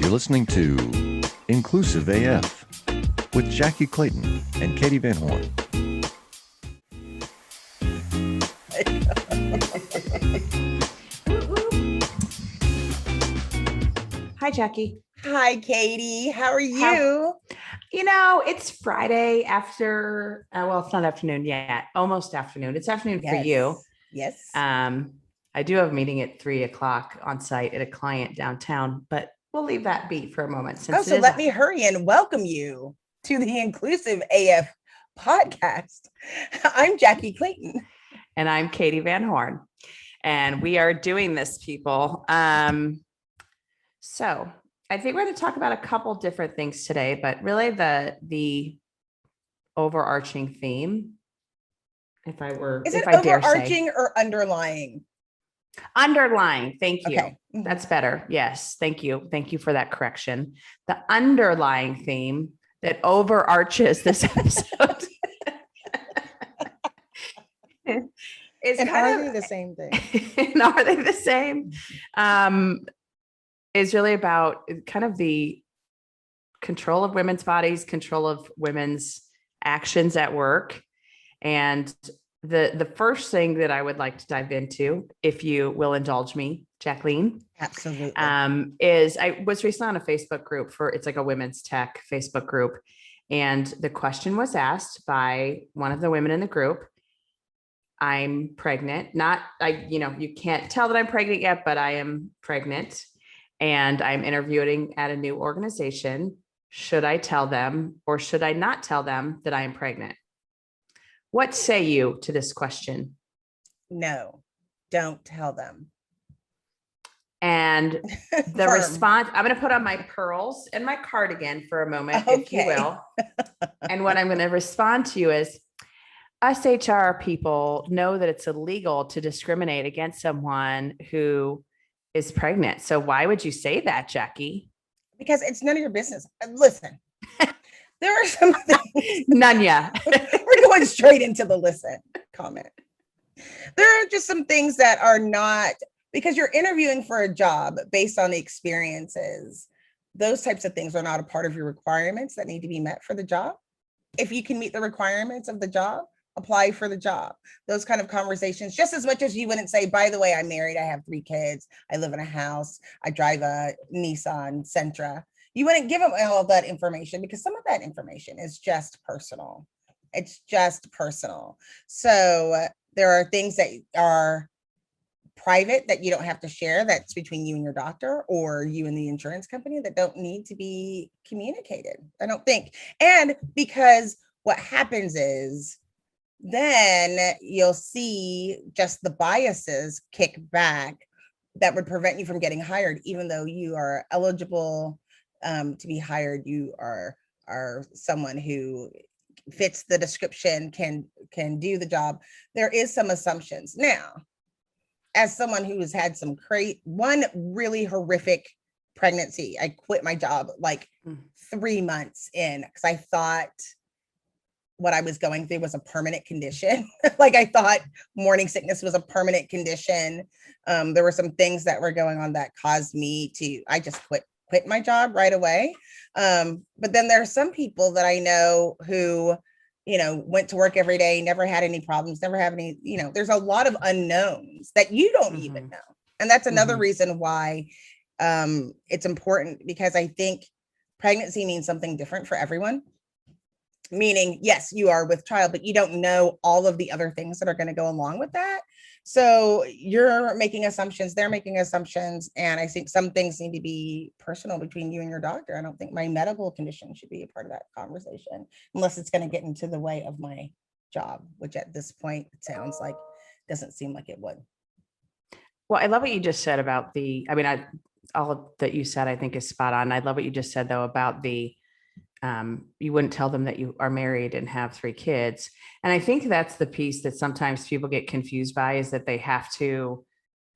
You're listening to Inclusive AF with Jackye Clayton and Katie Van Horn. Hi, Jackye. Hi, Katie. How are you? It's Friday after, well, it's not afternoon yet, almost afternoon. It's afternoon for you. Yes. I do have a meeting at 3:00 on site at a client downtown, but we'll leave that be for a moment. So let me hurry and welcome you to the Inclusive AF podcast. I'm Jackye Clayton. And I'm Katie Van Horn. And we are doing this, people. So I think we're going to talk about a couple different things today, but really the overarching theme, Is I overarching or underlying? Underlying. Thank you. Okay. That's better. Yes. Thank you. Thank you for that correction. The underlying theme that overarches this episode is and are they the same thing? And are they the same? Is really about kind of the control of women's bodies, control of women's actions at work. And the first thing that I would like to dive into, if you will indulge me, Jacqueline. Absolutely. Is I was recently on a Facebook group it's like a women's tech Facebook group. And the question was asked by one of the women in the group. I'm pregnant, you can't tell that I'm pregnant yet, but I am pregnant and I'm interviewing at a new organization. Should I tell them or should I not tell them that I am pregnant? What say you to this question? No, don't tell them. And the response, I'm going to put on my pearls and my cardigan for a moment, if you will. And what I'm going to respond to you is, us HR people know that it's illegal to discriminate against someone who is pregnant. So why would you say that, Jackye? Because it's none of your business. Listen, there are some things. None yet. We're going straight into the listen comment. There are just some things that are not, because you're interviewing for a job based on the experiences. Those types of things are not a part of your requirements that need to be met for the job. If you can meet the requirements of the job, apply for the job. Those kind of conversations, just as much as you wouldn't say, by the way, I'm married, I have 3 kids, I live in a house, I drive a Nissan Sentra. You wouldn't give them all of that information because some of that information is just personal. It's just personal. So there are things that are private that you don't have to share, that's between you and your doctor or you and the insurance company, that don't need to be communicated, I don't think. And because what happens is then you'll see just the biases kick back that would prevent you from getting hired, even though you are eligible to be hired. You are someone who fits the description, can do the job. There is some assumptions. Now, as someone who has had one really horrific pregnancy, I quit my job like 3 months in because I thought what I was going through was a permanent condition. Like I thought morning sickness was a permanent condition. There were some things that were going on that caused me I just quit my job right away. But then there are some people that I know who, went to work every day, never had any problems, never have any, there's a lot of unknowns that you don't even know. And that's another reason why it's important, because I think pregnancy means something different for everyone. Meaning, yes, you are with child, but you don't know all of the other things that are going to go along with that. So you're making assumptions, they're making assumptions. And I think some things need to be personal between you and your doctor. I don't think my medical condition should be a part of that conversation unless it's going to get into the way of my job, which at this point, it sounds like, doesn't seem like it would. Well, I love what you just said about all that you said, I think is spot on. I love what you just said though, about you wouldn't tell them that you are married and have 3 kids. And I think that's the piece that sometimes people get confused by, is that they have to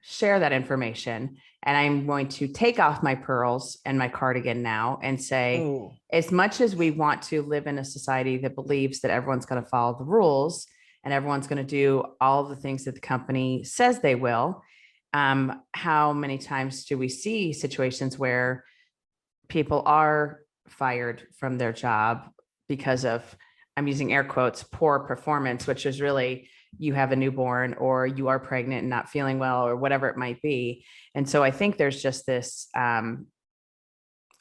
share that information. And I'm going to take off my pearls and my cardigan now and say, as much as we want to live in a society that believes that everyone's going to follow the rules and everyone's going to do all the things that the company says they will, how many times do we see situations where people are fired from their job because of, I'm using air quotes, poor performance, which is really you have a newborn or you are pregnant and not feeling well or whatever it might be. And so I think there's just this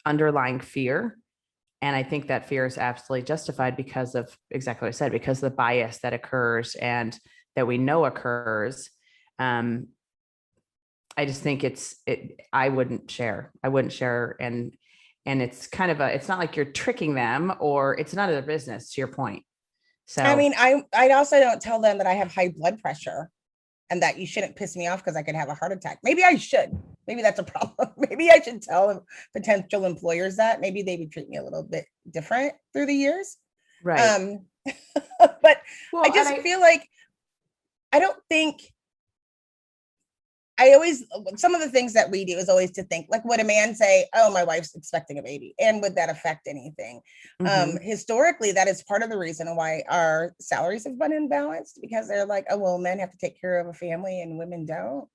underlying fear. And I think that fear is absolutely justified because of exactly what I said, because of the bias that occurs and that we know occurs. I just think I wouldn't share. And it's kind of it's not like you're tricking them or it's none of their business, to your point. So, I mean, I also don't tell them that I have high blood pressure and that you shouldn't piss me off because I could have a heart attack. Maybe I should. Maybe that's a problem. Maybe I should tell potential employers that. Maybe they would treat me a little bit different through the years. right. But Well, I just feel like I don't think some of the things that we do is always to think, like, would a man say, oh, my wife's expecting a baby? And would that affect anything? Historically, that is part of the reason why our salaries have been imbalanced, because they're like, oh, well, men have to take care of a family and women don't.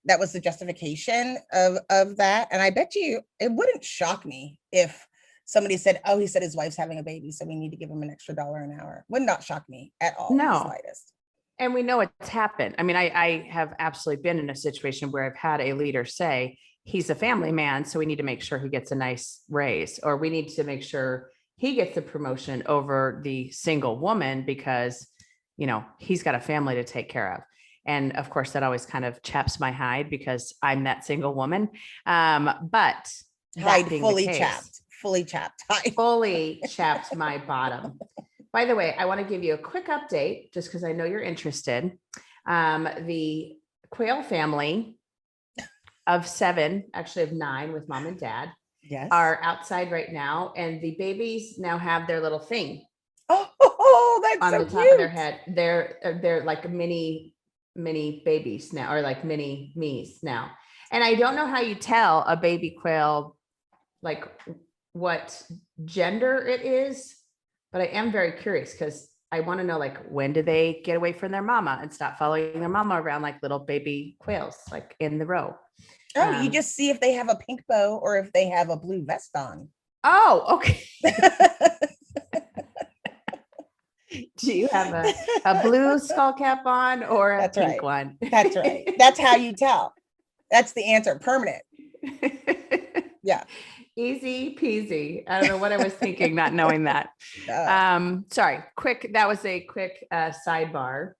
That was the justification of that. And I bet you it wouldn't shock me if somebody said, oh, he said his wife's having a baby, so we need to give him an extra $1 an hour. Would not shock me at all. No. In the slightest. And we know it's happened. I mean, I have absolutely been in a situation where I've had a leader say, he's a family man, so we need to make sure he gets a nice raise, or we need to make sure he gets a promotion over the single woman because, he's got a family to take care of. And of course, that always kind of chaps my hide because I'm that single woman. But hide fully chapped, hide. Fully chapped my bottom. By the way, I want to give you a quick update just because I know you're interested. The Quayle family of 7, actually of 9 with mom and dad, yes, are outside right now. And the babies now have their little thing. Oh, that's on so the top cute. of their head. They're like mini babies now, or like mini me's now. And I don't know how you tell a baby quail, like what gender it is. But I am very curious because I want to know, like, when do they get away from their mama and stop following their mama around like little baby quails, like in the row? Oh, you just see if they have a pink bow or if they have a blue vest on. Oh, okay. Do you have a blue skull cap on or a That's pink right. one? That's right. That's how you tell. That's the answer. Permanent. Yeah. Easy peasy. I don't know what I was thinking, not knowing that. Sorry, that was a quick sidebar.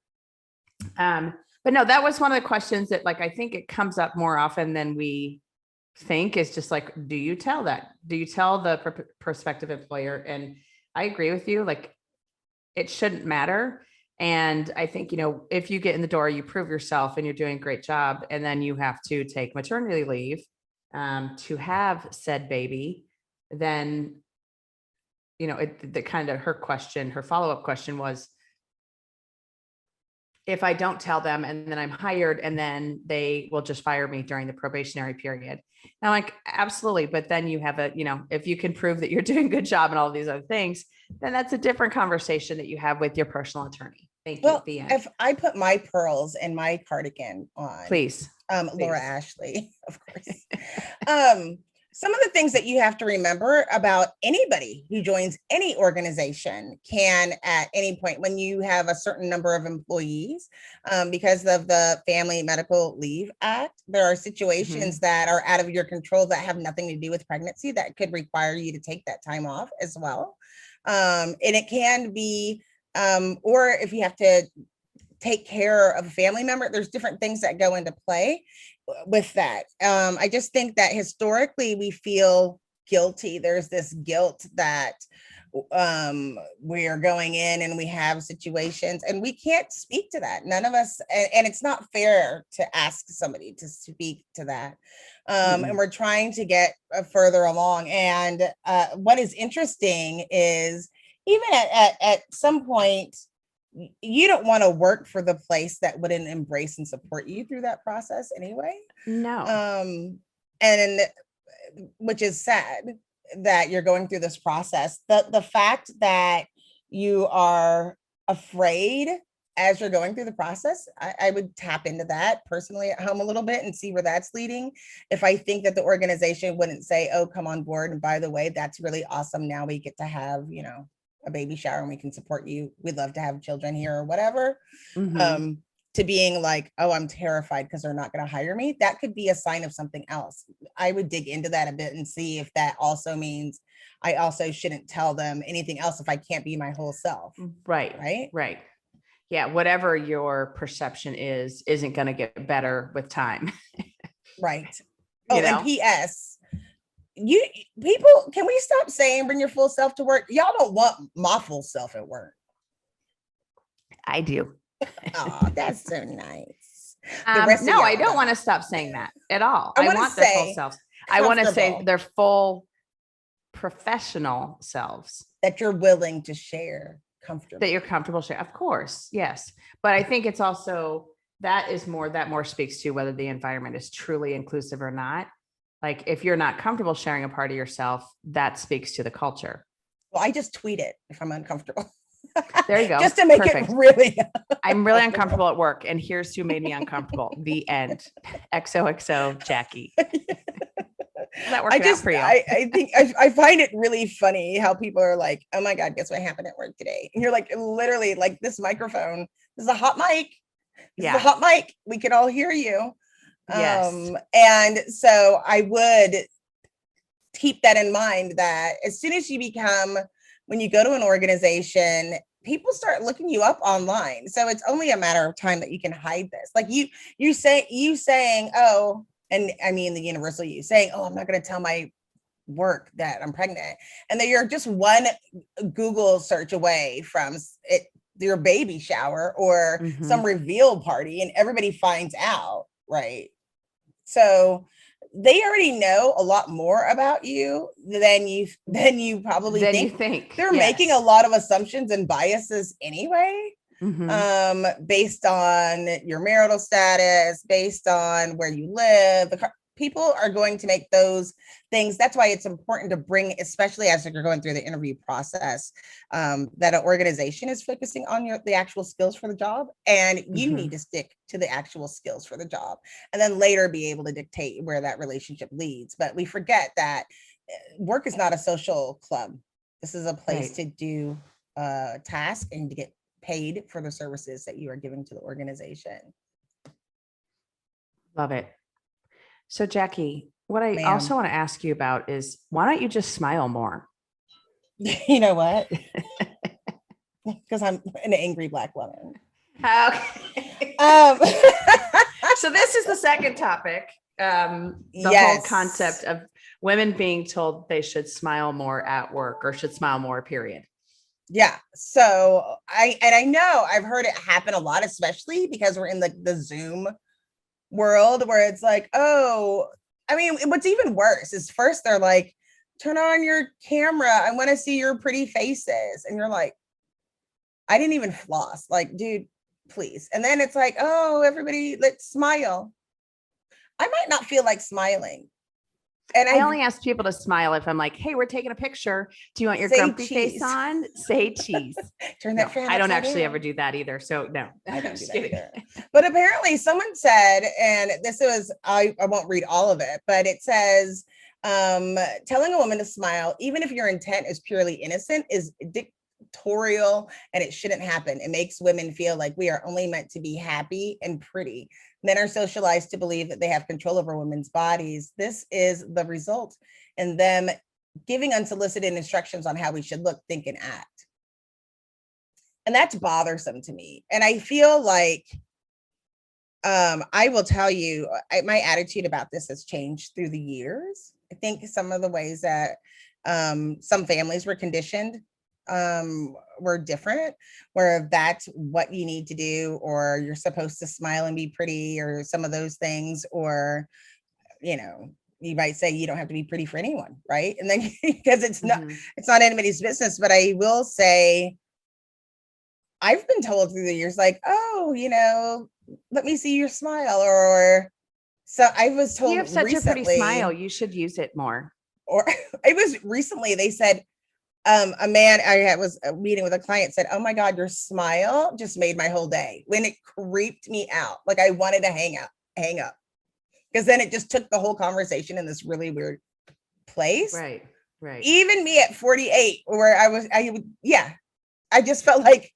But no, that was one of the questions that, like, I think it comes up more often than we think, is just like, do you tell that? Do you tell the prospective employer? And I agree with you, like, it shouldn't matter. And I think, if you get in the door, you prove yourself and you're doing a great job, and then you have to take maternity leave to have said baby, then, her follow-up question was, if I don't tell them and then I'm hired and then they will just fire me during the probationary period. And I'm like, absolutely. But then you have if you can prove that you're doing a good job and all of these other things, then that's a different conversation that you have with your personal attorney. Thank you. Well, The end. if I put my pearls and my cardigan on, Please. Laura Ashley, of course. Some of the things that you have to remember about anybody who joins any organization can, at any point when you have a certain number of employees, because of the Family Medical Leave Act, there are situations that are out of your control that have nothing to do with pregnancy that could require you to take that time off as well. And it can be, or if you have to take care of a family member, there's different things that go into play with that. I just think that historically we feel guilty. There's this guilt that we're going in and we have situations and we can't speak to that. None of us, and it's not fair to ask somebody to speak to that. And we're trying to get further along. And what is interesting is even at some point, you don't want to work for the place that wouldn't embrace and support you through that process anyway. No. And which is sad that you're going through this process. The fact that you are afraid as you're going through the process, I would tap into that personally at home a little bit and see where that's leading. If I think that the organization wouldn't say, oh, come on board, and by the way, that's really awesome, now we get to have, you know, a baby shower and we can support you, we'd love to have children here or whatever, to being like, oh, I'm terrified because they're not going to hire me, that could be a sign of something else. I would dig into that a bit and see if that also means I also shouldn't tell them anything else if I can't be my whole self. Right. Yeah, whatever your perception isn't going to get better with time. Right. Oh, You know? and PS, you people, can we stop saying bring your full self to work? Y'all don't want my full self at work. I do. Oh, that's so nice. No, I don't want to stop saying that at all. I want their full selves. I want to say their full professional selves that you're willing to share comfortably. That you're comfortable sharing. Of course. Yes. But I think it's also, that more speaks to whether the environment is truly inclusive or not. Like if you're not comfortable sharing a part of yourself, that speaks to the culture. Well, I just tweet it if I'm uncomfortable. There you go. Just to make it really. I'm really uncomfortable at work, and here's who made me uncomfortable. The end. XOXO Jackie. That worked out for you. I think I find it really funny how people are like, oh my God, guess what happened at work today? And you're like, literally, like, this microphone, this is a hot mic. This is a hot mic. We can all hear you. Yes. And so I would keep that in mind, that as soon as you become, when you go to an organization, people start looking you up online. So it's only a matter of time that you can hide this. Like you saying, oh, and I mean, the universal you saying, oh, I'm not going to tell my work that I'm pregnant. And that you're just one Google search away from it, your baby shower or some reveal party, and everybody finds out, right? So they already know a lot more about you than you probably think. They're making a lot of assumptions and biases anyway. Based on your marital status, based on where you live. People are going to make those things. That's why it's important to bring, especially as you're going through the interview process, that an organization is focusing on the actual skills for the job, and you need to stick to the actual skills for the job, and then later be able to dictate where that relationship leads. But we forget that work is not a social club. This is a place to do a task and to get paid for the services that you are giving to the organization. Love it. So Jackie, what I also want to ask you about is, why don't you just smile more? You know what? Because I'm an angry Black woman. Okay. So this is the second topic. The whole concept of women being told they should smile more at work, or should smile more, period. Yeah. So I know I've heard it happen a lot, especially because we're in the Zoom world where it's like, oh, I mean, what's even worse is first they're like, turn on your camera, I want to see your pretty faces. And you're like, I didn't even floss. Like, dude, please. And then it's like, oh, everybody, let's smile. I might not feel like smiling. And I only ask people to smile if I'm like, hey, we're taking a picture. Do you want your grumpy face on? Say cheese. Turn that fan. I don't actually ever do that either. So no, I don't do that either. But apparently someone said, and this was, I won't read all of it, but it says, telling a woman to smile, even if your intent is purely innocent, is dictatorial, and it shouldn't happen. It makes women feel like we are only meant to be happy and pretty. Men are socialized to believe that they have control over women's bodies. This is the result in them giving unsolicited instructions on how we should look, think, and act. And that's bothersome to me. And I feel like, I will tell you, my attitude about this has changed through the years. I think some of the ways that some families were conditioned were different, where that's what you need to do, or you're supposed to smile and be pretty, or some of those things, or, you know, you might say you don't have to be pretty for anyone, right? And then because it's not anybody's business. But I will say, I've been told through the years, like, oh, you know, let me see your smile, or so I was told, you have such a pretty smile, you should use it more. Or it was recently, they said, A man was meeting with a client said, "Oh my God, your smile just made my whole day." When it creeped me out, like I wanted to hang up, because then it just took the whole conversation in this really weird place. Right. Right. Even me at 48, where I just felt like,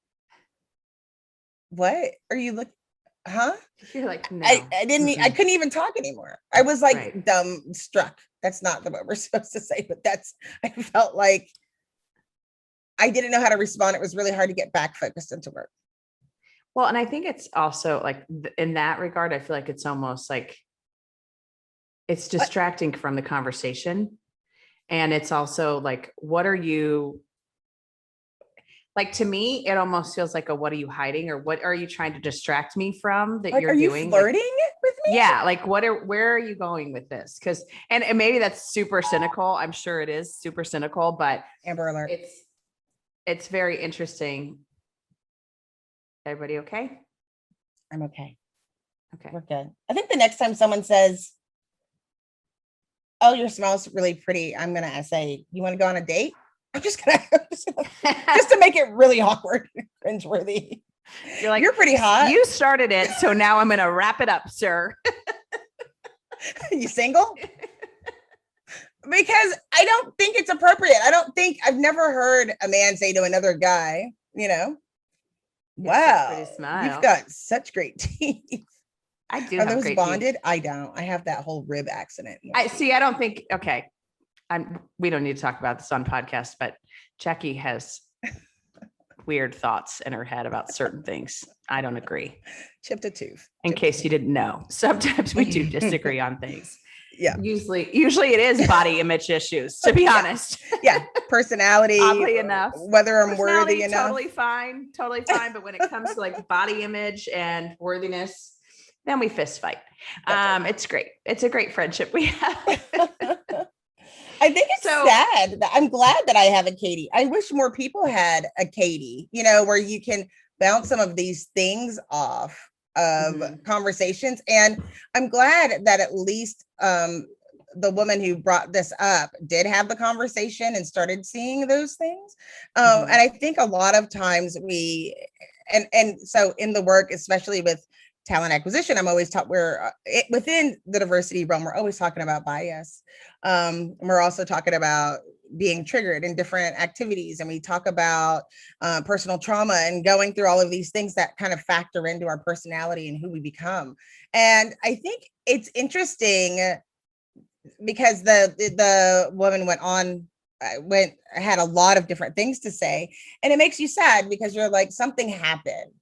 what are you looking? Huh? You're like, no. I couldn't even talk anymore. I was like Right. dumbstruck. That's not the word we're supposed to say, but I felt like I didn't know how to respond. It was really hard to get back focused into work. Well, and I think it's also like in that regard, I feel like it's almost like it's distracting from the conversation. And it's also like, what are you, like, to me, it almost feels like what are you hiding, or what are you trying to distract me from that Like, you're are you doing? flirting with me? Yeah. Like, where are you going with this? Cause, and maybe that's super cynical. I'm sure it is super cynical, but Amber alert. it's very interesting. Everybody okay? I'm okay. Okay. We're good. I think the next time someone says, "Oh, your smile's really pretty," I'm gonna say, "You want to go on a date?" Just to make it really awkward, cringeworthy. You're like, "You're pretty hot. You started it, so now I'm gonna wrap it up, sir." You single? Because I don't think it's appropriate. I've never heard a man say to another guy, "Wow, you've got such great teeth." I do. Are have those great bonded? teeth. I don't. I have that whole rib accident. I see. I don't think. Okay. We don't need to talk about this on podcast, but Jackye has weird thoughts in her head about certain things. I don't agree. Chipped a tooth. In case you didn't know, sometimes we do disagree on things. Yeah. Usually it is body image issues, to be honest. Yeah. Personality. Oddly enough. Whether I'm worthy enough. Totally fine. But when it comes to like body image and worthiness, then we fist fight. It's great. It's a great friendship we have. I think it's sad that I'm glad that I have a Katie. I wish more people had a Katie, where you can bounce some of these things off of conversations. And I'm glad that at least the woman who brought this up did have the conversation and started seeing those things. And I think a lot of times so in the work, especially with talent acquisition, I'm always taught within the diversity realm, we're always talking about bias. We're also talking about being triggered in different activities. And we talk about personal trauma and going through all of these things that kind of factor into our personality and who we become. And I think it's interesting because the woman had a lot of different things to say, and it makes you sad because you're like, something happened.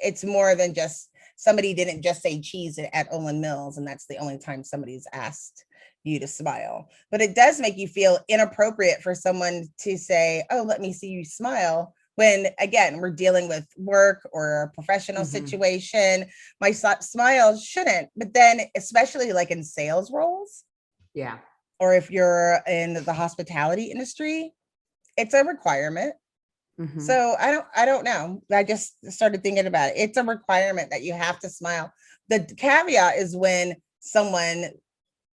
It's more than just somebody didn't just say cheese at Olin Mills, and that's the only time somebody's asked you to smile. But it does make you feel inappropriate for someone to say, "Oh, let me see you smile," when again, we're dealing with work or a professional situation. My smile shouldn't. But then, especially like in sales roles, or if you're in the hospitality industry, it's a requirement. So I don't know. I just started thinking about it. It's a requirement that you have to smile. The caveat is when someone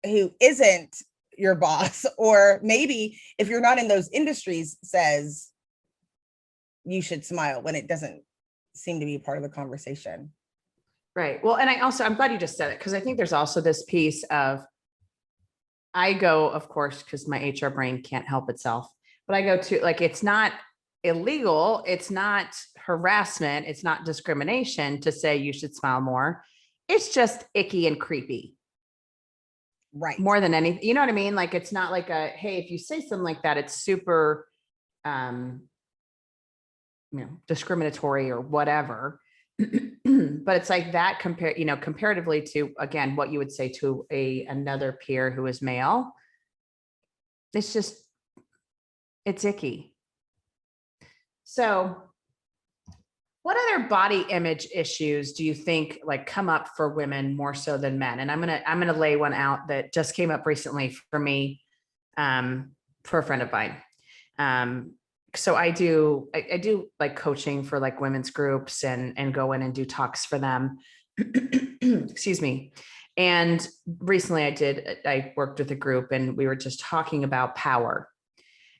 who isn't your boss, or maybe if you're not in those industries, says you should smile when it doesn't seem to be part of the conversation. Right. Well, and I'm glad you just said it, because I think there's also this piece of, I go, of course, because my HR brain can't help itself, but I go to like, it's not illegal. It's not harassment. It's not discrimination to say you should smile more. It's just icky and creepy. Right. More than anything, you know what I mean? Like, it's not like hey, if you say something like that, it's super, discriminatory or whatever. But it's like that comparatively to, again, what you would say to another peer who is male. It's icky. So what other body image issues do you think like come up for women more so than men? And I'm going to lay one out that just came up recently for me, for a friend of mine. So I do like coaching for like women's groups and go in and do talks for them. Excuse me. And recently I worked with a group and we were just talking about power.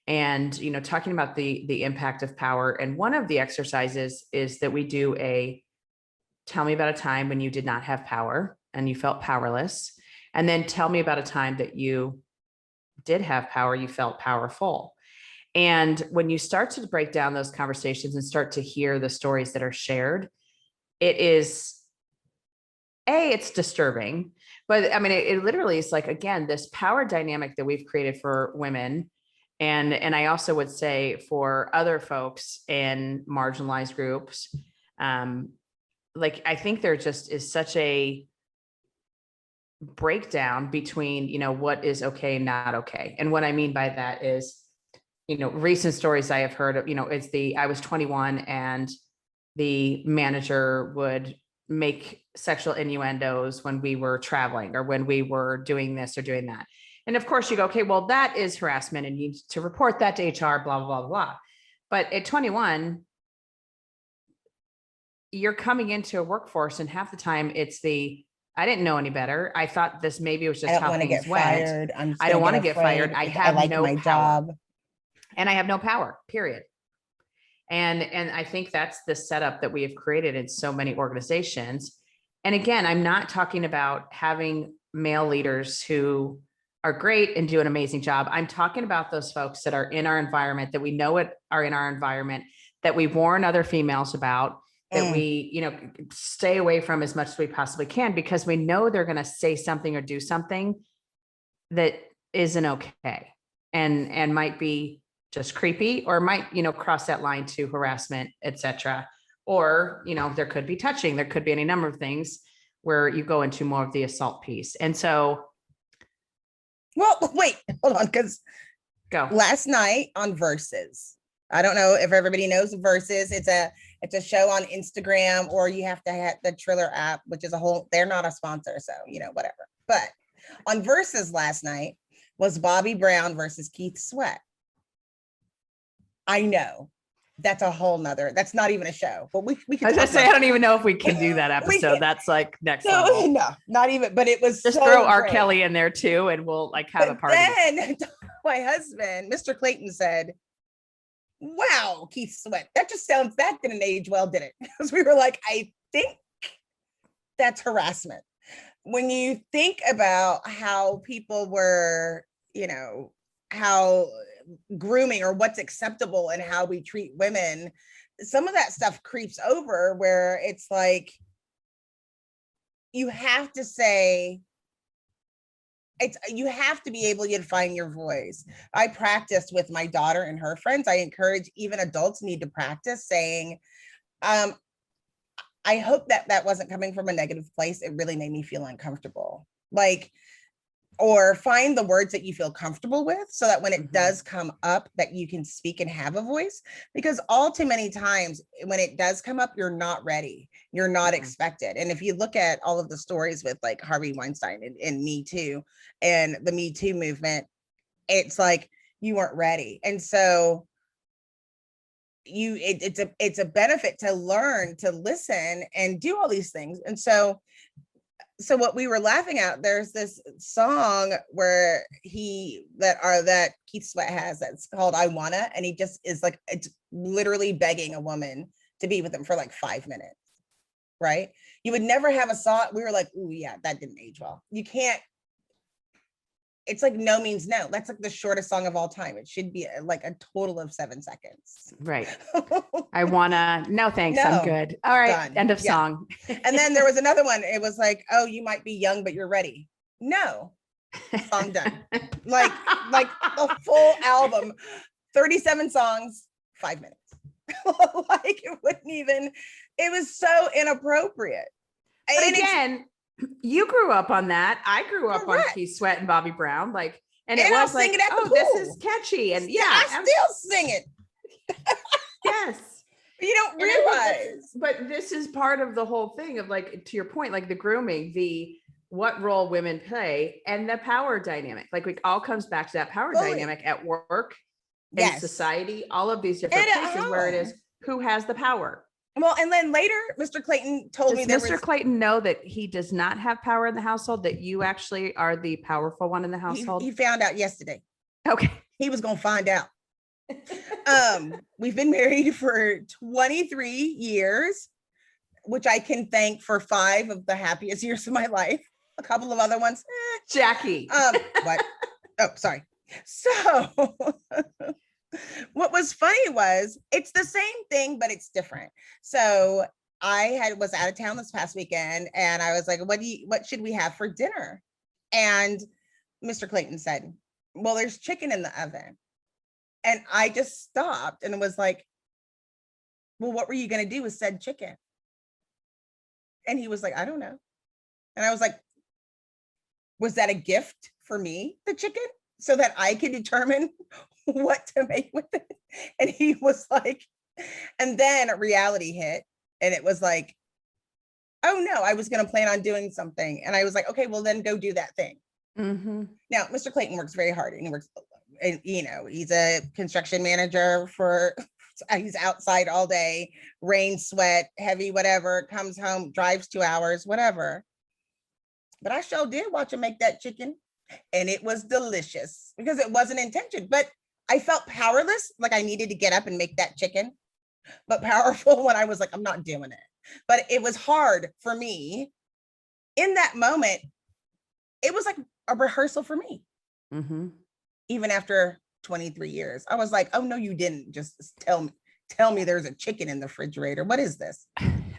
and, talking about the impact of power. And one of the exercises is that we do tell me about a time when you did not have power and you felt powerless. And then tell me about a time that you did have power, you felt powerful. And when you start to break down those conversations and start to hear the stories that are shared, it's disturbing, but I mean, it literally is like, again, this power dynamic that we've created for women. And I also would say for other folks in marginalized groups, like, I think there just is such a breakdown between, what is okay and not okay. And what I mean by that is, recent stories I have heard of, I was 21 and the manager would make sexual innuendos when we were traveling or when we were doing this or doing that. And of course you go, okay, well, that is harassment and you need to report that to HR, blah, blah, blah, blah. But at 21, you're coming into a workforce and half the time it's I didn't know any better. I thought this maybe was just how things went. I don't want to get fired. I have no power. Job. And I have no power, period. And I think that's the setup that we have created in so many organizations. And again, I'm not talking about having male leaders who are great and do an amazing job. I'm talking about those folks that are in our environment, that we know are in our environment, that we warn other females about, that we, stay away from as much as we possibly can, because we know they're going to say something or do something that isn't okay and might be just creepy, or might, cross that line to harassment, etc. Or, there could be touching, there could be any number of things where you go into more of the assault piece. And so, well, wait, hold on, because last night on Versus, I don't know if everybody knows Versus. It's a show on Instagram, or you have to have the Triller app, which is they're not a sponsor, so whatever. But on Versus last night was Bobby Brown versus Keith Sweat. I know that's a whole nother, that's not even a show, but we can. I don't even know if we can do that episode. That's like next level. No, not even, but it was just throw R. Kelly in there too, and we'll have a party. Then my husband, Mr. Clayton, said, wow, Keith Sweat, that didn't age well, did it? Because we were like, I think that's harassment. When you think about how people were, how grooming or what's acceptable and how we treat women, some of that stuff creeps over where it's like, you have to say, you have to be able to find your voice. I practiced with my daughter and her friends. I encourage even adults need to practice saying, I hope that wasn't coming from a negative place. It really made me feel uncomfortable. Or find the words that you feel comfortable with so that when it does come up that you can speak and have a voice, because all too many times when it does come up, you're not ready. You're not expected. And if you look at all of the stories with like Harvey Weinstein and Me Too and the Me Too movement, it's like you weren't ready. And so it's a benefit to learn to listen and do all these things. And so what we were laughing at, there's this song where that Keith Sweat has that's called I Wanna, and he just is like, it's literally begging a woman to be with him for like 5 minutes, right? You would never have a song. We were like, oh yeah, that didn't age well. You can't, it's like no means no. That's like the shortest song of all time. It should be like a total of 7 seconds. Right. I wanna, no thanks, I'm good. All right, done. End of song. And then there was another one. It was like, oh, you might be young, but you're ready. No, song done. like the full album, 37 songs, 5 minutes. Like it wouldn't even, it was so inappropriate. But and again, you grew up on that. I grew up on Keith Sweat and Bobby Brown. And it was like, oh, this is catchy. And yeah, I still sing it. Yes. You don't realize. But this is part of the whole thing of like, to your point, like the grooming, what role women play and the power dynamic. Like it all comes back to that power dynamic at work, in society, all of these different places where it is who has the power. Well, and then later, Mr. Clayton told me Does Mr. Clayton know that he does not have power in the household, that you actually are the powerful one in the household? He found out yesterday. Okay. He was going to find out. We've been married for 23 years, which I can thank for 5 of the happiest years of my life. A couple of other ones. Jackie. What? Oh, sorry. So what was funny was it's the same thing, but it's different. So I was out of town this past weekend and I was like, what should we have for dinner? And Mr. Clayton said, well, there's chicken in the oven. And I just stopped and was like, well, what were you going to do with said chicken? And he was like, I don't know. And I was like, was that a gift for me, the chicken, so that I could determine what to make with it? And he was like, and then reality hit. And it was like, oh no, I was going to plan on doing something. And I was like, okay, well then go do that thing. Mm-hmm. Now, Mr. Clayton works very hard and he works, and he's a construction manager he's outside all day, rain, sweat, heavy, whatever, comes home, drives 2 hours, whatever. But I sure did watch him make that chicken and it was delicious because it wasn't intention, but I felt powerless. Like I needed to get up and make that chicken, but powerful when I was like, I'm not doing it. But it was hard for me in that moment. It was like a rehearsal for me. Mm-hmm. Even after 23 years, I was like, oh no, you didn't just tell me there's a chicken in the refrigerator. What is this?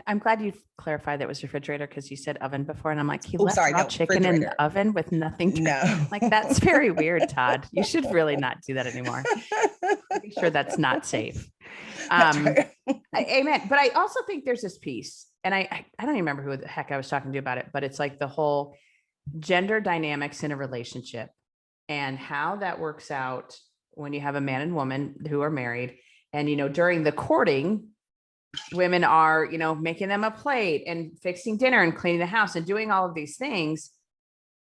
I'm glad you clarified that it was refrigerator because you said oven before. And I'm like, he Oh, left sorry, raw no, chicken in refrigerator. the oven with nothing. No. Like, that's very weird, Todd. You should really not do that anymore. Pretty sure that's not safe. That's right. Amen. But I also think there's this piece, and I don't even remember who the heck I was talking to about it, but it's like the whole gender dynamics in a relationship and how that works out when you have a man and woman who are married. And, during the courting, women are, making them a plate and fixing dinner and cleaning the house and doing all of these things,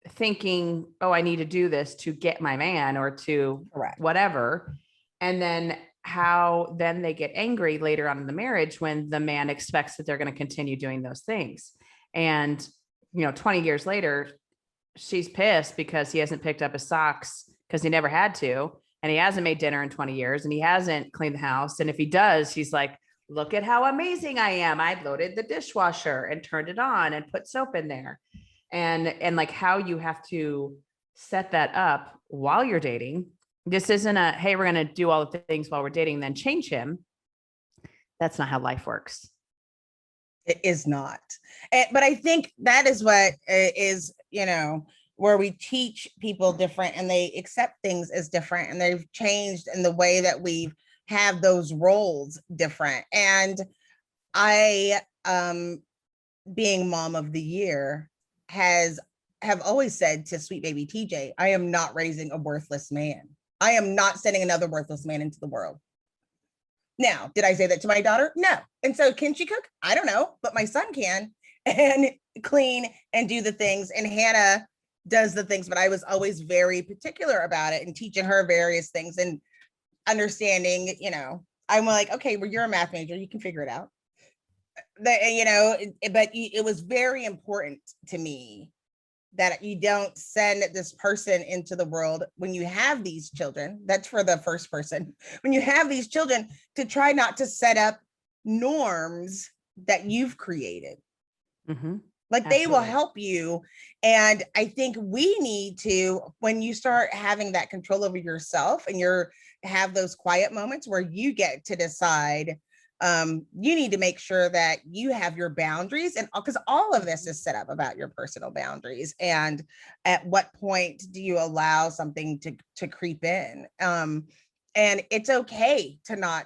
thinking, oh, I need to do this to get my man or to Correct. whatever. And then how then they get angry later on in the marriage when the man expects that they're going to continue doing those things. And, 20 years later, she's pissed because he hasn't picked up his socks because he never had to. And he hasn't made dinner in 20 years and he hasn't cleaned the house. And if he does, he's like, look at how amazing I am. I loaded the dishwasher and turned it on and put soap in there. And like how you have to set that up while you're dating. This isn't a, hey, we're going to do all the things while we're dating, then change him. That's not how life works. It is not. But I think that is what is, where we teach people different and they accept things as different and they've changed in the way that we have those roles different. And I, being mom of the year, have always said to sweet baby TJ, I am not raising a worthless man. I am not sending another worthless man into the world. Now, did I say that to my daughter? No. And so can she cook? I don't know, but my son can and clean and do the things. And Hannah does the things, but I was always very particular about it and teaching her various things and understanding, I'm like, okay, well, you're a math major, you can figure it out. But it was very important to me that you don't send this person into the world when you have these children. That's for the first person. When you have these children, to try not to set up norms that you've created. Mm-hmm. Like Absolutely. They will help you. And I think we need to, when you start having that control over yourself and have those quiet moments where you get to decide, you need to make sure that you have your boundaries, and because all of this is set up about your personal boundaries and at what point do you allow something to creep in. And it's okay to not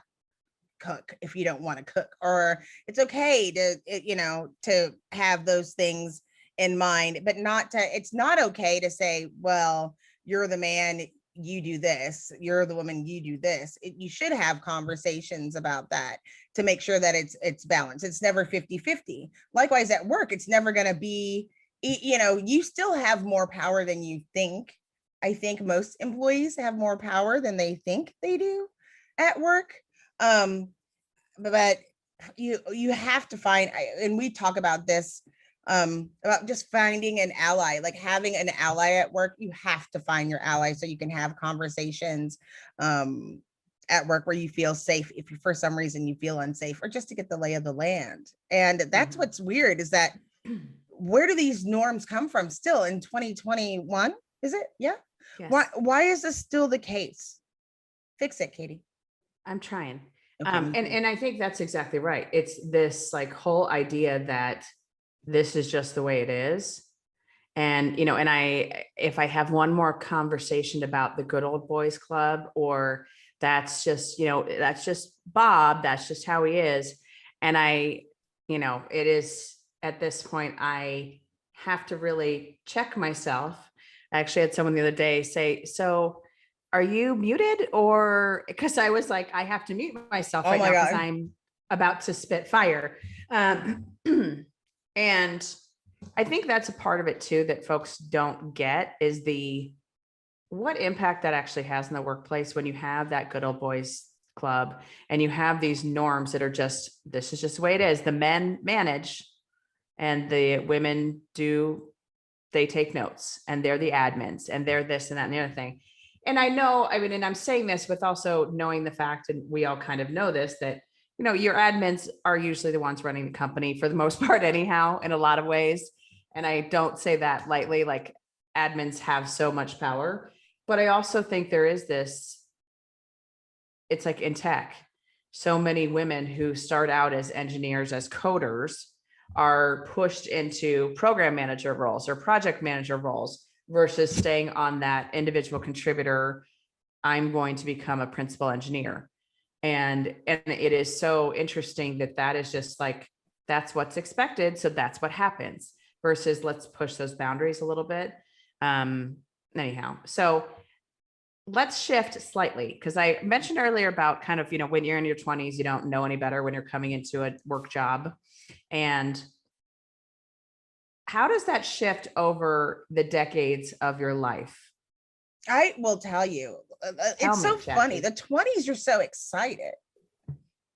cook if you don't want to cook, or it's okay to have those things in mind, but it's not okay to say, well, you're the man, you do this, you're the woman, you do this. You should have conversations about that to make sure that it's balanced. It's never 50-50. Likewise at work, it's never going to be, you still have more power than you think. I think most employees have more power than they think they do at work. But you have to find, and we talk about this, about just finding an ally, like having an ally at work. You have to find your ally so you can have conversations at work where you feel safe if you, for some reason you feel unsafe, or just to get the lay of the land. And that's what's weird, is that where do these norms come from still in 2021? Is it? Yeah. Yes. Why is this still the case? Fix it, Katie. I'm trying. Okay, and I think that's exactly right. It's this like whole idea that this is just the way it is. And, you know, and if I have one more conversation about the good old boys club, or that's just, you know, that's just Bob, that's just how he is. And you know, it is at this point, I have to really check myself. I actually had someone the other day say, so are you muted? Or because I was like, I have to mute myself right now because I'm about to spit fire. And I think that's a part of it too, that folks don't get, is what impact that actually has in the workplace when you have that good old boys club and you have these norms that are just, this is just the way it is. The men manage and the women they take notes, and they're the admins, and they're this and that and the other thing. And I know, I mean, and I'm saying this with also knowing the fact, and we all kind of know this, that, you know, your admins are usually the ones running the company for the most part anyhow, in a lot of ways. And I don't say that lightly, like admins have so much power, but I also think there is this, it's like in tech, so many women who start out as engineers, as coders, are pushed into program manager roles or project manager roles versus staying on that individual contributor. I'm going to become a principal engineer. And it is so interesting that is just like, that's what's expected. So that's what happens, versus let's push those boundaries a little bit. Anyhow, so let's shift slightly, because I mentioned earlier about kind of, you know, when you're in your 20s, you don't know any better when you're coming into a work job. And how does that shift over the decades of your life? I will tell you, it's so funny. The 20s, you're so excited.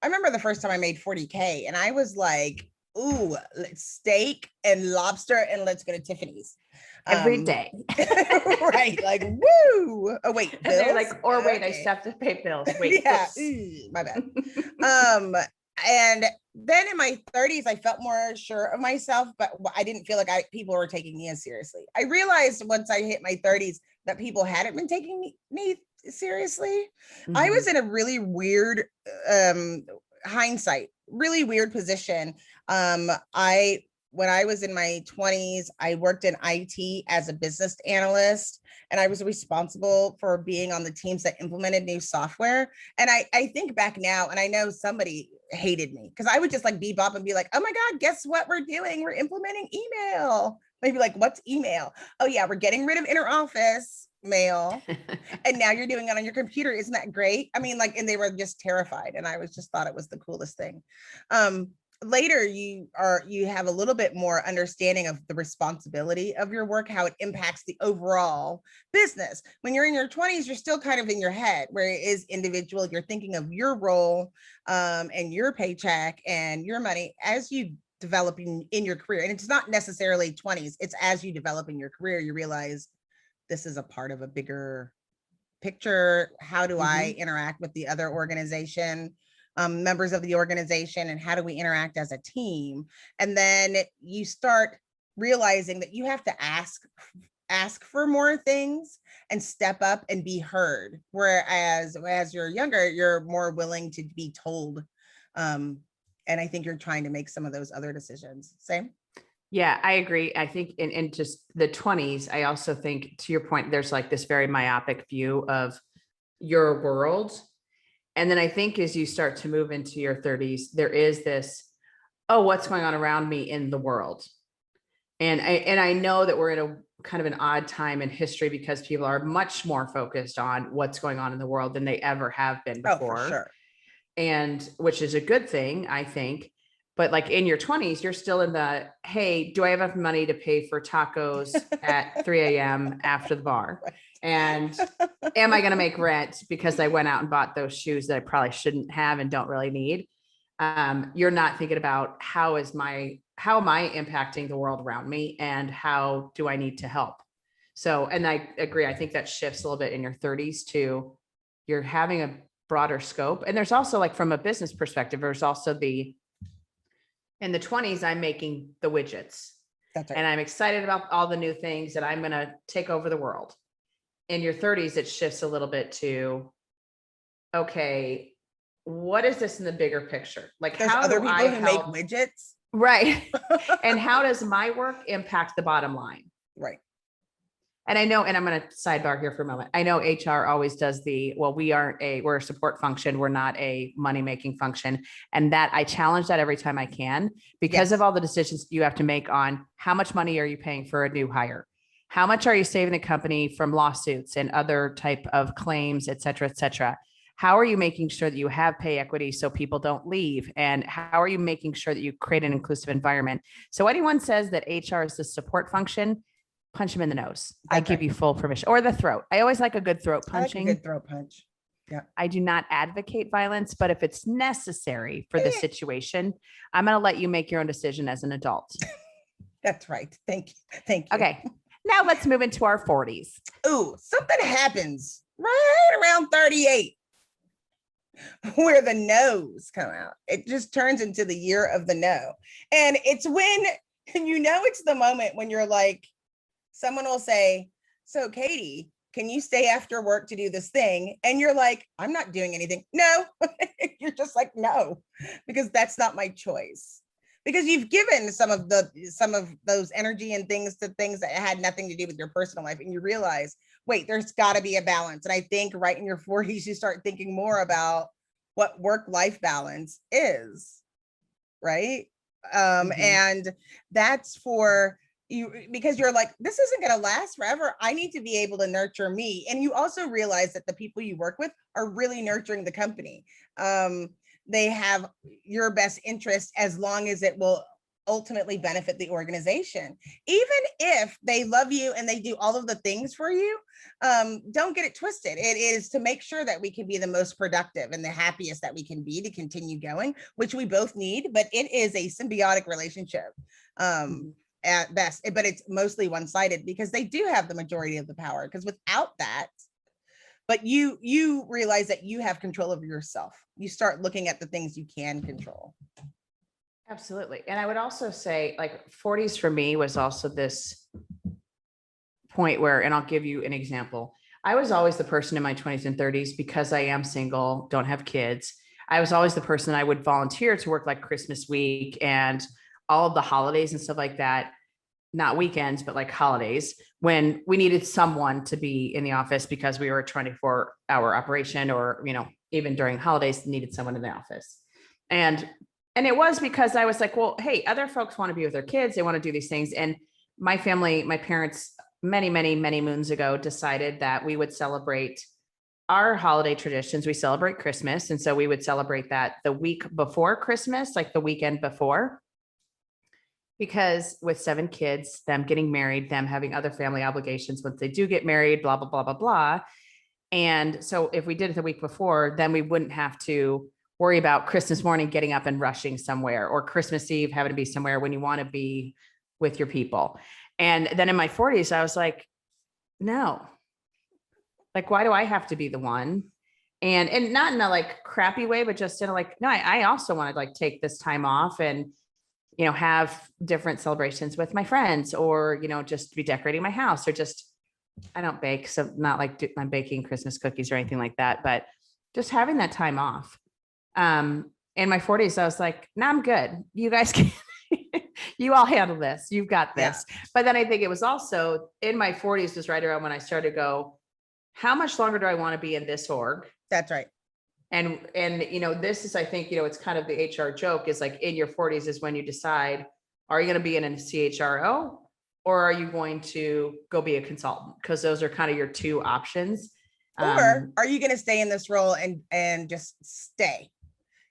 I remember the first time I made 40K and I was like, ooh, steak and lobster and let's go to Tiffany's. Every day. Right. Like, woo. Oh, wait. And they're like, or wait, okay. I still have to pay bills. Wait. Yeah. My bad. And then in my 30s, I felt more sure of myself, but I didn't feel like people were taking me as seriously. I realized once I hit my 30s that people hadn't been taking me seriously. Mm-hmm. I was in a really weird, hindsight, really weird position. When I was in my 20s, I worked in IT as a business analyst, and I was responsible for being on the teams that implemented new software. And I think back now, and I know somebody hated me because I would just like bebop and be like, oh my God, guess what we're doing? We're implementing email. They'd be like, what's email? Oh yeah, we're getting rid of interoffice mail. And now you're doing it on your computer. Isn't that great? I mean, like, and they were just terrified. And I thought it was the coolest thing. Later, you have a little bit more understanding of the responsibility of your work, how it impacts the overall business. When you're in your 20s, you're still kind of in your head where it is individual. You're thinking of your role and your paycheck and your money as you develop in your career. And it's not necessarily 20s. It's as you develop in your career, you realize this is a part of a bigger picture. How do I interact with the other organization? Members of the organization, and how do we interact as a team? And then you start realizing that you have to ask for more things and step up and be heard. Whereas as you're younger, you're more willing to be told. And I think you're trying to make some of those other decisions. Same? Yeah, I agree. I think in just the 20s, I also think, to your point, there's like this very myopic view of your world. And then I think as you start to move into your 30s, there is this, oh, what's going on around me in the world? And I know that we're in a kind of an odd time in history because people are much more focused on what's going on in the world than they ever have been before. Oh, for sure. And which is a good thing, I think. But like in your 20s, you're still in the, hey, do I have enough money to pay for tacos at 3 a.m. after the bar? And am I going to make rent because I went out and bought those shoes that I probably shouldn't have and don't really need? You're not thinking about how am I impacting the world around me and how do I need to help? So, and I agree. I think that shifts a little bit in your 30s too. You're having broader scope. And there's also like from a business perspective, there's also in the 20s, I'm making the widgets. That's right. And I'm excited about all the new things that I'm going to take over the world. In your 30s, it shifts a little bit to, okay, what is this in the bigger picture? Like, There's how other do people I who help? make widgets. Right. And how does my work impact the bottom line? Right. And I know, and I'm going to sidebar here for a moment. I know HR always does well, we're a support function. We're not a money-making function. And that I challenge that every time I can, because of all the decisions you have to make on how much money are you paying for a new hire? How much are you saving the company from lawsuits and other type of claims, et cetera, et cetera? How are you making sure that you have pay equity so people don't leave? And how are you making sure that you create an inclusive environment? So anyone says that HR is the support function, punch them in the nose. I give you full permission, or the throat. I always like a good throat punching. I like a good throat punch. Yeah. I do not advocate violence, but if it's necessary for the situation, I'm going to let you make your own decision as an adult. That's right. Thank you. Thank you. Okay. Now let's move into our 40s. Ooh, something happens right around 38 where the no's come out. It just turns into the year of the no. And it's when, it's the moment when you're like, someone will say, so Katie, can you stay after work to do this thing? And you're like, I'm not doing anything. No, you're just like, no, because that's not my choice. Because you've given some of those energy and things to things that had nothing to do with your personal life. And you realize, wait, there's got to be a balance. And I think right in your 40s, you start thinking more about what work-life balance is, right? And that's for you, because you're like, this isn't going to last forever. I need to be able to nurture me. And you also realize that the people you work with are really nurturing the company. They have your best interest as long as it will ultimately benefit the organization. Even if they love you and they do all of the things for you, don't get it twisted. It is to make sure that we can be the most productive and the happiest that we can be to continue going, which we both need, but it is a symbiotic relationship at best, but it's mostly one-sided because they do have the majority of the power, because without that, but you realize that you have control over yourself. You start looking at the things you can control. Absolutely. And I would also say like 40s for me was also this point where, and I'll give you an example. I was always the person in my 20s and 30s, because I am single, don't have kids. I was always the person I would volunteer to work like Christmas week and all of the holidays and stuff like that. Not weekends, but like holidays, when we needed someone to be in the office because we were a 24-hour operation, or, even during holidays needed someone in the office. And it was because I was like, well, hey, other folks want to be with their kids. They want to do these things. And my family, my parents, many, many, many moons ago decided that we would celebrate our holiday traditions. We celebrate Christmas. And so we would celebrate that the week before Christmas, like the weekend before. Because with 7 kids, them getting married, them having other family obligations once they do get married, blah, blah, blah, blah, blah. And so if we did it the week before, then we wouldn't have to worry about Christmas morning getting up and rushing somewhere, or Christmas Eve having to be somewhere when you want to be with your people. And then in my 40s, I was like, no, like, why do I have to be the one? And not in a like crappy way, but just in a like, no, I also want to like take this time off and have different celebrations with my friends, or, just be decorating my house, or just, I don't bake. So not like I'm baking Christmas cookies or anything like that, but just having that time off. In my 40s, I was like, no, I'm good. You guys can, you all handle this. You've got this. Yeah. But then I think it was also in my 40s was right around when I started to go, how much longer do I want to be in this org? That's right. And this is, I think, it's kind of the HR joke is like in your 40s is when you decide, are you going to be in a CHRO, or are you going to go be a consultant? Because those are kind of your two options. Or are you going to stay in this role and just stay?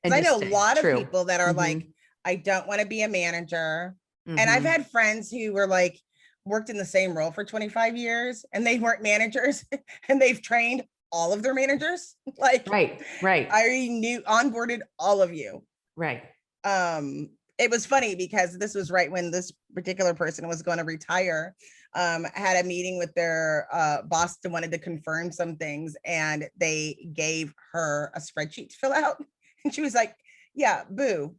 Because I know a lot of people that are like, I don't want to be a manager. And I've had friends who were like, worked in the same role for 25 years and they weren't managers and they've trained all of their managers. Like, right. I onboarded all of you. Right. It was funny because this was right when this particular person was going to retire. had a meeting with their boss and wanted to confirm some things, and they gave her a spreadsheet to fill out. And she was like, yeah, boo,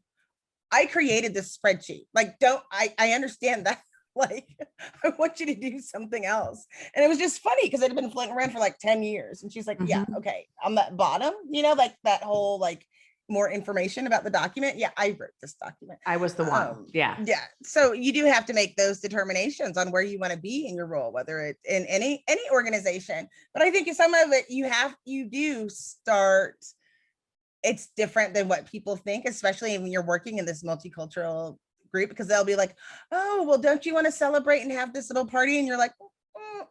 I created this spreadsheet. Like, I understand that. Like, I want you to do something else. And it was just funny because it had been floating around for like 10 years. And she's like, yeah, okay, on that bottom, like that whole, like, more information about the document. Yeah, I wrote this document. I was the one. Yeah. So you do have to make those determinations on where you want to be in your role, whether it's in any organization. But I think some of it you do start, it's different than what people think, especially when you're working in this multicultural group, because they'll be like, oh, well, don't you want to celebrate and have this little party? And you're like,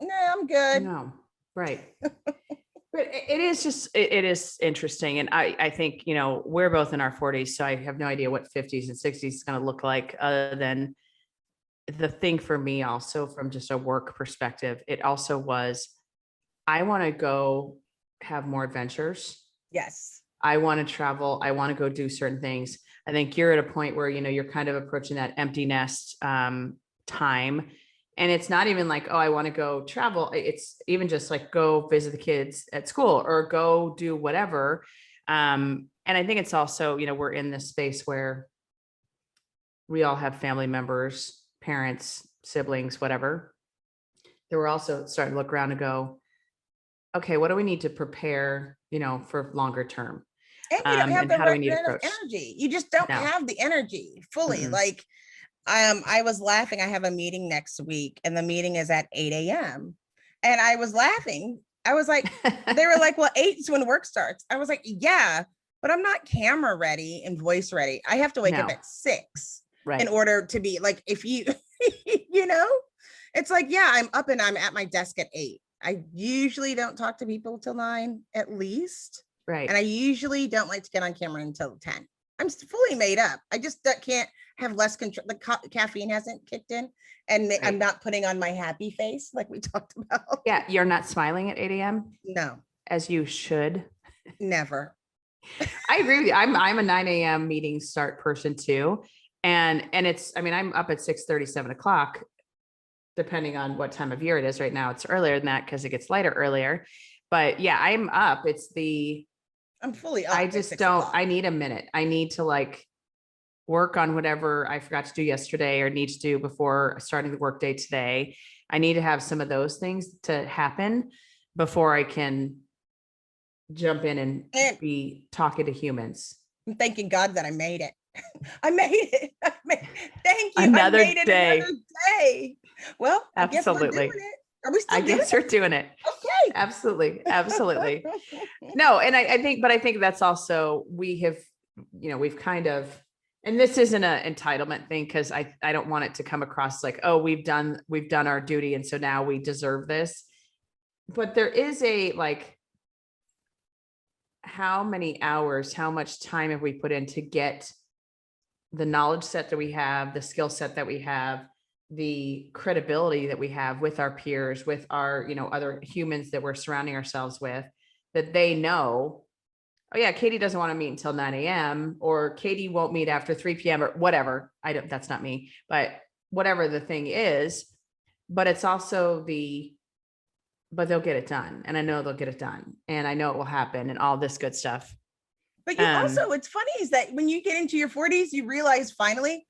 no, I'm good. No, right. But it is interesting. And I think, we're both in our 40s, so I have no idea what 50s and 60s is going to look like, other than the thing for me also from just a work perspective. It also was, I want to go have more adventures. Yes. I want to travel. I want to go do certain things. I think you're at a point where, you're kind of approaching that empty nest time. And it's not even like, oh, I want to go travel. It's even just like go visit the kids at school or go do whatever. And I think it's also, we're in this space where we all have family members, parents, siblings, whatever. That we're also starting to look around and go, okay, what do we need to prepare, for longer term? And you don't have the how do we right need to amount of approach? energy. You just don't No. have the energy fully. Mm-mm. Like, I was laughing. I have a meeting next week, and the meeting is at 8 a.m. And I was laughing. I was like, they were like, well, 8 is when work starts. I was like, yeah, but I'm not camera ready and voice ready. I have to wake up No. at 6 Right. in order to be like, if you, it's like, yeah, I'm up and I'm at my desk at 8. I usually don't talk to people till 9 at least. Right. And I usually don't like to get on camera until 10. I'm fully made up. I just can't have less control. The caffeine hasn't kicked in, and Right. I'm not putting on my happy face like we talked about. Yeah. You're not smiling at 8 a.m. No, as you should. never. I agree with you. I'm a 9 a.m. meeting start person too. And it's, I'm up at 6:30, 7 o'clock, depending on what time of year it is. Right now, it's earlier than that because it gets lighter earlier. But yeah, I'm up. I'm fully up. I at just 6 don't, o'clock. I need a minute. I need to work on whatever I forgot to do yesterday or need to do before starting the workday today. I need to have some of those things to happen before I can jump in and be talking to humans. I'm thanking God that I made it. I made it. Thank you. Another I made it day. another day. Well, I guess we're Absolutely. doing it. Are we still I doing guess it? we're doing it. Okay. Absolutely. Absolutely. No, and I think that's also, we have, we've kind of, and this isn't an entitlement thing, because I don't want it to come across like, oh, we've done our duty, and so now we deserve this. But there is how many hours, how much time have we put in to get the knowledge set that we have, the skill set that we have, the credibility that we have with our peers, with our, other humans that we're surrounding ourselves with, that they know, oh yeah, Katie doesn't want to meet until 9 a.m. or Katie won't meet after 3 p.m. or whatever. That's not me, but whatever the thing is. But it's also but they'll get it done. And I know they'll get it done. And I know it will happen and all this good stuff. But you also, what's funny is that when you get into your 40s, you realize finally,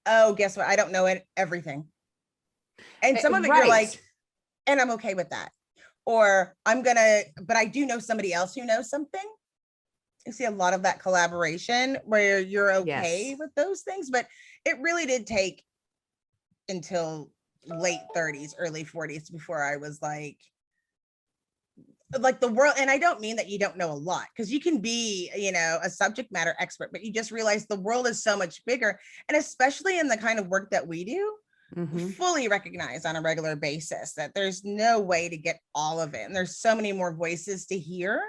oh, guess what? I don't know everything. And some of it you're like, and I'm okay with that. Or but I do know somebody else who knows something. You see a lot of that collaboration where you're okay with those things, but it really did take until late 30s, early 40s before I was like the world. And I don't mean that you don't know a lot, because you can be, a subject matter expert, but you just realize the world is so much bigger. And especially in the kind of work that we do, fully recognize on a regular basis that there's no way to get all of it. And there's so many more voices to hear,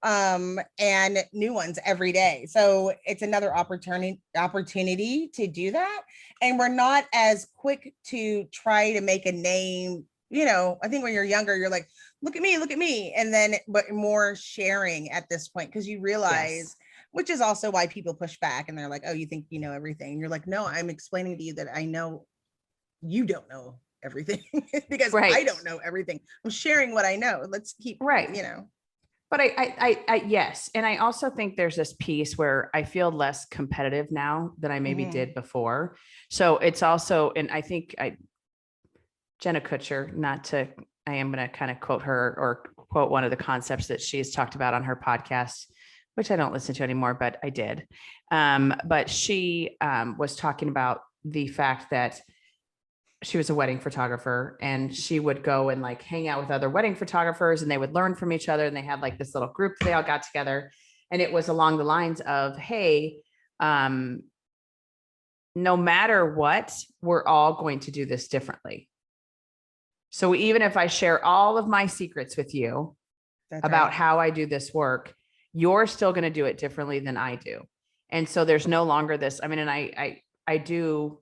and new ones every day. So it's another opportunity to do that. And we're not as quick to try to make a name. I think when you're younger, you're like, look at me. And then, but more sharing at this point, because you realize, which is also why people push back and they're like, oh, you think you know everything. And you're like, no, I'm explaining to you that I know you don't know everything because Right. I don't know everything. I'm sharing what I know. Let's keep, Right. But yes. And I also think there's this piece where I feel less competitive now than I maybe did before. So it's also, and I think Jenna Kutcher, I am going to kind of quote her or quote one of the concepts that she's talked about on her podcast, which I don't listen to anymore, but I did. But she was talking about the fact that she was a wedding photographer and she would go and like hang out with other wedding photographers and they would learn from each other. And they had like this little group, they all got together and it was along the lines of, hey, no matter what, we're all going to do this differently. So even if I share all of my secrets with you about how I do this work, you're still going to do it differently than I do. And so there's no longer this, I mean, and I do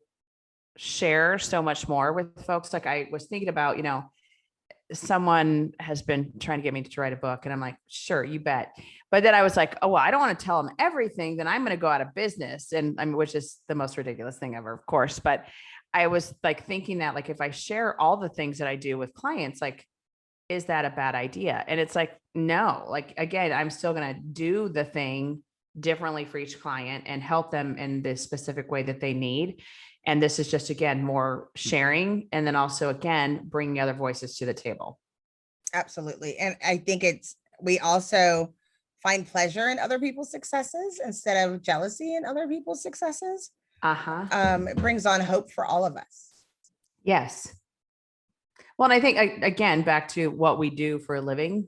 share so much more with folks. Like I was thinking about, someone has been trying to get me to write a book and I'm like, sure, you bet. But then I was like, oh, well, I don't want to tell them everything. Then I'm going to go out of business. And I mean, which is the most ridiculous thing ever, of course. But I was like thinking that like, if I share all the things that I do with clients, like, is that a bad idea? And it's like, no, like, again, I'm still going to do the thing differently for each client and help them in the specific way that they need. And this is just, again, more sharing. And then also, again, bringing other voices to the table. Absolutely. And I think we also find pleasure in other people's successes instead of jealousy in other people's successes. It brings on hope for all of us. Yes. Well, and I think, again, back to what we do for a living,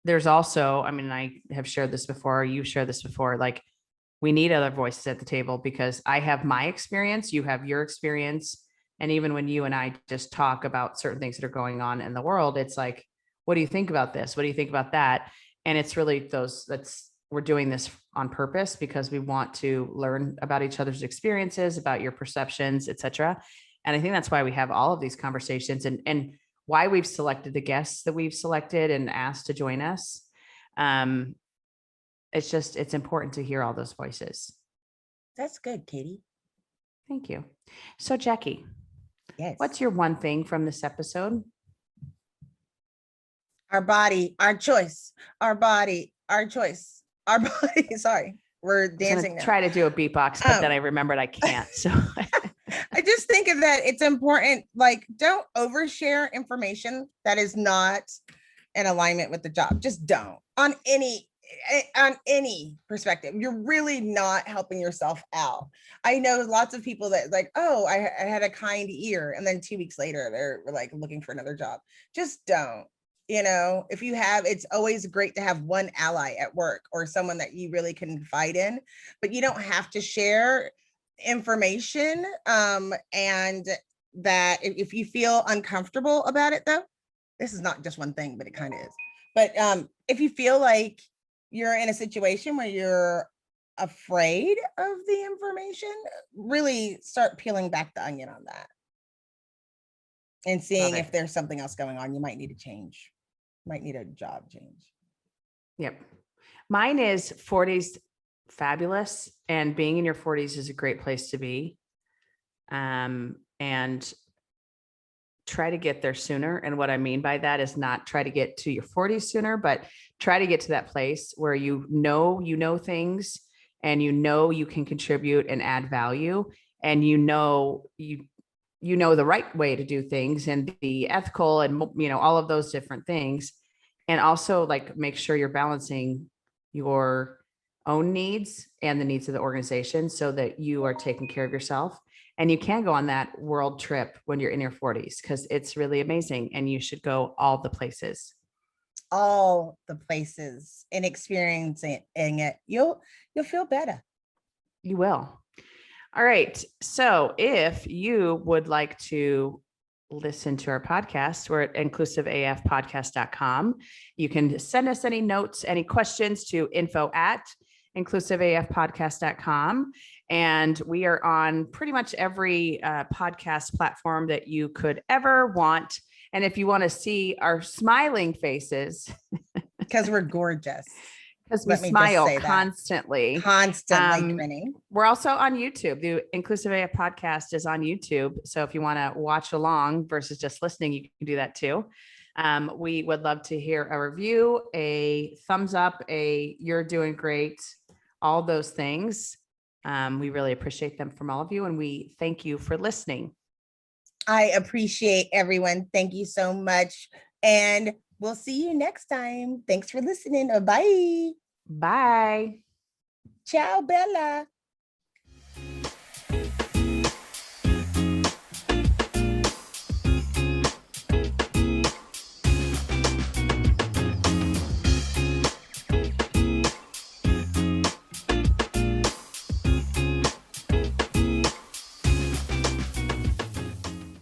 there's also, I mean, I have shared this before, you've shared this before, like we need other voices at the table because I have my experience, you have your experience. And even when you and I just talk about certain things that are going on in the world, it's like, what do you think about this? What do you think about that? And it's really we're doing this on purpose because we want to learn about each other's experiences, about your perceptions, et cetera. And I think that's why we have all of these conversations and why we've selected the guests that we've selected and asked to join us. It's important to hear all those voices. That's good, Katie. Thank you. So Jackye, yes, what's your one thing from this episode? Our body, our choice, our body, our choice, our body. Sorry, we're dancing now. Try to do a beatbox, but then I remembered I can't. So I just think of that. It's important. Like, don't overshare information that is not in alignment with the job. Just don't on any perspective. You're really not helping yourself out. I know lots of people that like, oh, I had a kind ear. And then 2 weeks later, they're like looking for another job. Just don't. If you have, it's always great to have one ally at work or someone that you really can confide in, but you don't have to share information. And that if you feel uncomfortable about it, though, this is not just one thing, but it kind of is. But if you feel like you're in a situation where you're afraid of the information, really start peeling back the onion on that and seeing if there's something else going on. You might need to change. Might need a job change. Yep. Mine is 40s fabulous. And being in your 40s is a great place to be. And try to get there sooner. And what I mean by that is not try to get to your 40s sooner, but try to get to that place where you know things and you can contribute and add value, and you know the right way to do things and the ethical and all of those different things. And also like make sure you're balancing your own needs and the needs of the organization so that you are taking care of yourself. And you can go on that world trip when you're in your 40s because it's really amazing and you should go all the places. All the places and experiencing it. You'll feel better. You will. All right. So if you would like to listen to our podcast, we're at inclusiveafpodcast.com. You can send us any notes, any questions to info@inclusiveafpodcast.com. And we are on pretty much every podcast platform that you could ever want. And if you want to see our smiling faces, because we're gorgeous. Because we Let me just smile say that. constantly. Constantly grinning. We're also on YouTube. The Inclusive AF podcast is on YouTube. So if you want to watch along versus just listening, you can do that too. We would love to hear a review, a thumbs up, a you're doing great, all those things. We really appreciate them from all of you, and we thank you for listening. I appreciate everyone. Thank you so much. And we'll see you next time. Thanks for listening. Bye. Bye. Ciao, Bella.